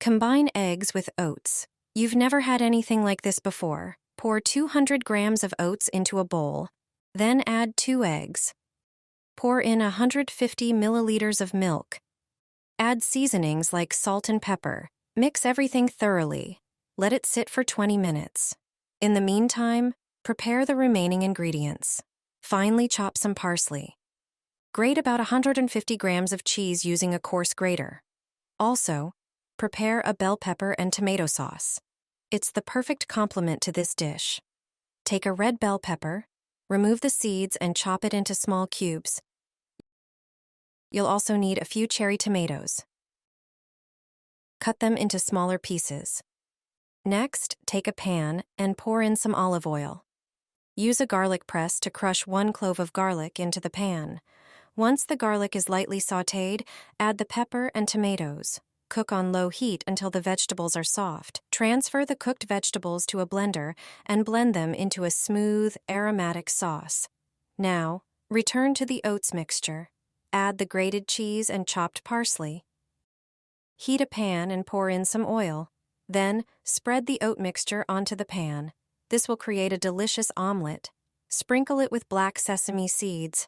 Combine eggs with oats. You've never had anything like this before. Pour 200 grams of oats into a bowl. Then add 2 eggs. Pour in 150 milliliters of milk. Add seasonings like salt and pepper. Mix everything thoroughly. Let it sit for 20 minutes. In the meantime, prepare the remaining ingredients. Finely chop some parsley. Grate about 150 grams of cheese using a coarse grater. Also, prepare a bell pepper and tomato sauce. It's the perfect complement to this dish. Take a red bell pepper, remove the seeds and chop it into small cubes. You'll also need a few cherry tomatoes. Cut them into smaller pieces. Next, take a pan and pour in some olive oil. Use a garlic press to crush 1 clove of garlic into the pan. Once the garlic is lightly sautéed, add the pepper and tomatoes. Cook on low heat until the vegetables are soft. Transfer the cooked vegetables to a blender and blend them into a smooth, aromatic sauce. Now, return to the oats mixture. Add the grated cheese and chopped parsley. Heat a pan and pour in some oil. Then, spread the oat mixture onto the pan. This will create a delicious omelet. Sprinkle it with black sesame seeds.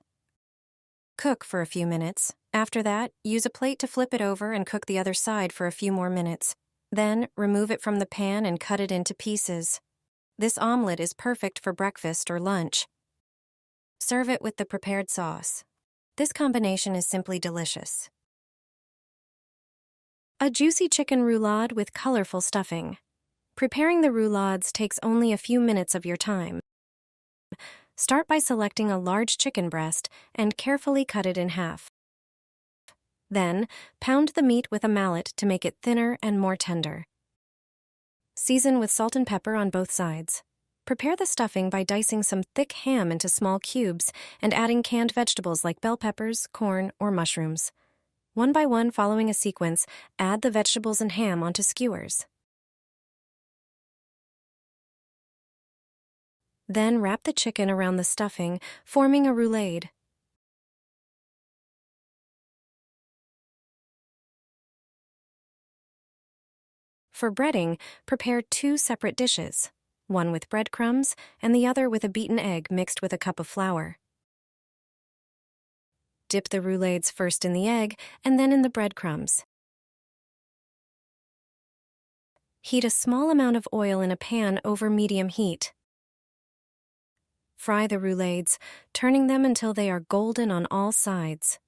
Cook for a few minutes. After that, use a plate to flip it over and cook the other side for a few more minutes. Then, remove it from the pan and cut it into pieces. This omelet is perfect for breakfast or lunch. Serve it with the prepared sauce. This combination is simply delicious. A juicy chicken roulade with colorful stuffing. Preparing the roulades takes only a few minutes of your time. Start by selecting a large chicken breast and carefully cut it in half. Then, pound the meat with a mallet to make it thinner and more tender. Season with salt and pepper on both sides. Prepare the stuffing by dicing some thick ham into small cubes and adding canned vegetables like bell peppers, corn, or mushrooms. One by one, following a sequence, add the vegetables and ham onto skewers. Then wrap the chicken around the stuffing, forming a roulade. For breading, prepare 2 separate dishes, one with breadcrumbs and the other with a beaten egg mixed with a cup of flour. Dip the roulades first in the egg and then in the breadcrumbs. Heat a small amount of oil in a pan over medium heat. Fry the roulades, turning them until they are golden on all sides.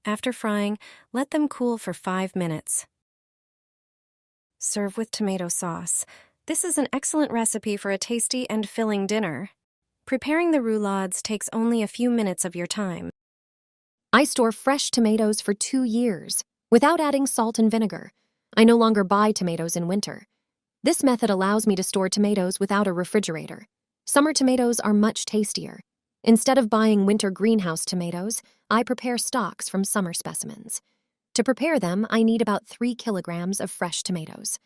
After frying, let them cool for 5 minutes. Serve with tomato sauce. This is an excellent recipe for a tasty and filling dinner. Preparing the roulades takes only a few minutes of your time. I store fresh tomatoes for 2 years, without adding salt and vinegar. I no longer buy tomatoes in winter. This method allows me to store tomatoes without a refrigerator. Summer tomatoes are much tastier. Instead of buying winter greenhouse tomatoes, I prepare stocks from summer specimens. To prepare them, I need about 3 kilograms of fresh tomatoes.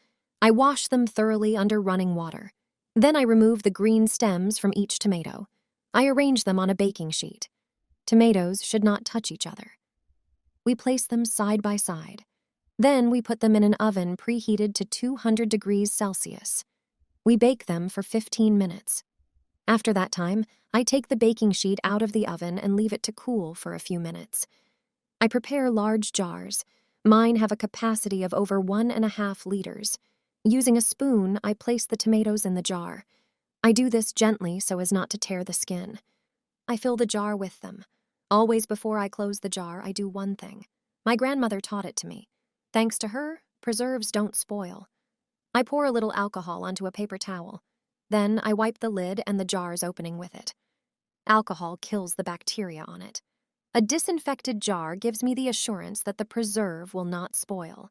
I wash them thoroughly under running water. Then I remove the green stems from each tomato. I arrange them on a baking sheet. Tomatoes should not touch each other. We place them side by side. Then we put them in an oven preheated to 200 degrees Celsius. We bake them for 15 minutes. After that time, I take the baking sheet out of the oven and leave it to cool for a few minutes. I prepare large jars. Mine have a capacity of over 1.5 liters. Using a spoon, I place the tomatoes in the jar. I do this gently so as not to tear the skin. I fill the jar with them. Always before I close the jar, I do one thing. My grandmother taught it to me. Thanks to her, preserves don't spoil. I pour a little alcohol onto a paper towel. Then I wipe the lid and the jar's opening with it. Alcohol kills the bacteria on it. A disinfected jar gives me the assurance that the preserve will not spoil.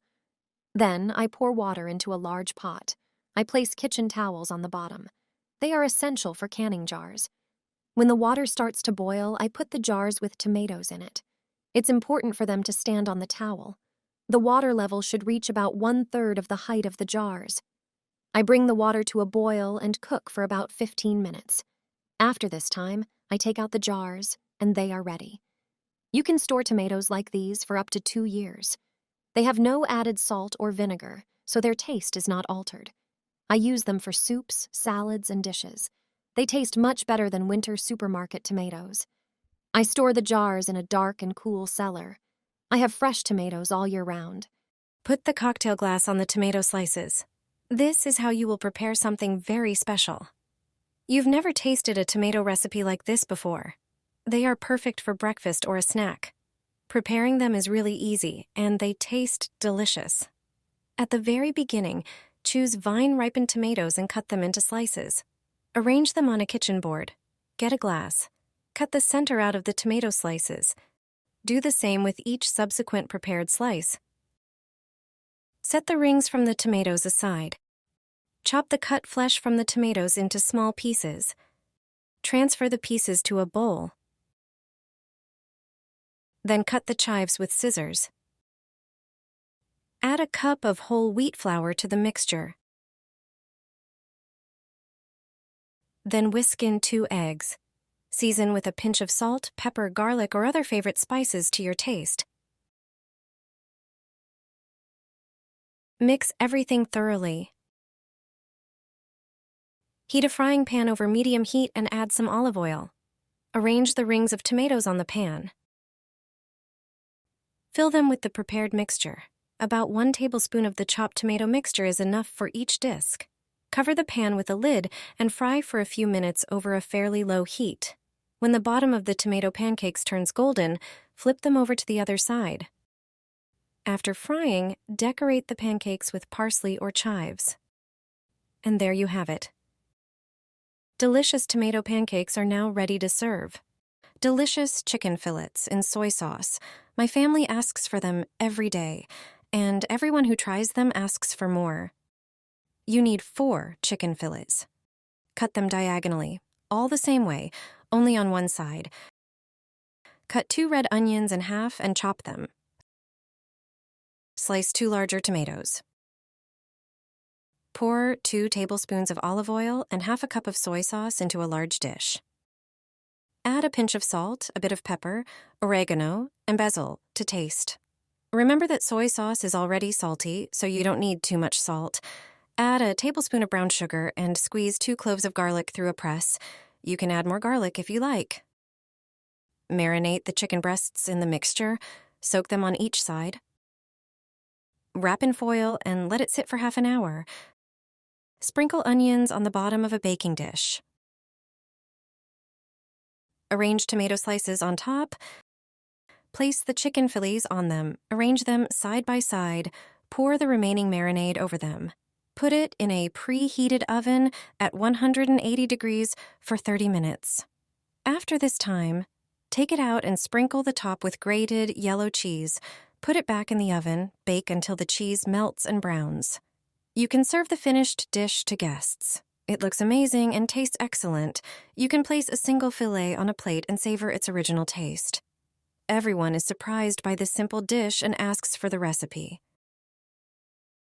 Then I pour water into a large pot. I place kitchen towels on the bottom. They are essential for canning jars. When the water starts to boil, I put the jars with tomatoes in it. It's important for them to stand on the towel. The water level should reach about 1/3 of the height of the jars. I bring the water to a boil and cook for about 15 minutes. After this time, I take out the jars, and they are ready. You can store tomatoes like these for up to 2 years. They have no added salt or vinegar, so their taste is not altered. I use them for soups, salads, and dishes. They taste much better than winter supermarket tomatoes. I store the jars in a dark and cool cellar. I have fresh tomatoes all year round. Put the cocktail glass on the tomato slices. This is how you will prepare something very special. You've never tasted a tomato recipe like this before. They are perfect for breakfast or a snack. Preparing them is really easy, and they taste delicious. At the very beginning, choose vine-ripened tomatoes and cut them into slices. Arrange them on a kitchen board. Get a glass. Cut the center out of the tomato slices. Do the same with each subsequent prepared slice. Set the rings from the tomatoes aside. Chop the cut flesh from the tomatoes into small pieces. Transfer the pieces to a bowl. Then cut the chives with scissors. Add a cup of whole wheat flour to the mixture. Then whisk in 2 eggs. Season with a pinch of salt, pepper, garlic, or other favorite spices to your taste. Mix everything thoroughly. Heat a frying pan over medium heat and add some olive oil. Arrange the rings of tomatoes on the pan. Fill them with the prepared mixture. About 1 tablespoon of the chopped tomato mixture is enough for each disc. Cover the pan with a lid and fry for a few minutes over a fairly low heat. When the bottom of the tomato pancakes turns golden, flip them over to the other side. After frying, decorate the pancakes with parsley or chives. And there you have it. Delicious tomato pancakes are now ready to serve. Delicious chicken fillets in soy sauce. My family asks for them every day, and everyone who tries them asks for more. You need 4 chicken fillets. Cut them diagonally, all the same way, only on one side. Cut 2 red onions in half and chop them. Slice 2 larger tomatoes. Pour 2 tablespoons of olive oil and half a cup of soy sauce into a large dish. Add a pinch of salt, a bit of pepper, oregano, and basil to taste. Remember that soy sauce is already salty, so you don't need too much salt. Add a tablespoon of brown sugar and squeeze 2 cloves of garlic through a press. You can add more garlic if you like. Marinate the chicken breasts in the mixture. Soak them on each side. Wrap in foil and let it sit for half an hour. Sprinkle onions on the bottom of a baking dish. Arrange tomato slices on top. Place the chicken fillets on them. Arrange them side by side. Pour the remaining marinade over them. Put it in a preheated oven at 180 degrees for 30 minutes. After this time, take it out and sprinkle the top with grated yellow cheese. Put it back in the oven, bake until the cheese melts and browns. You can serve the finished dish to guests. It looks amazing and tastes excellent. You can place a single fillet on a plate and savor its original taste. Everyone is surprised by this simple dish and asks for the recipe.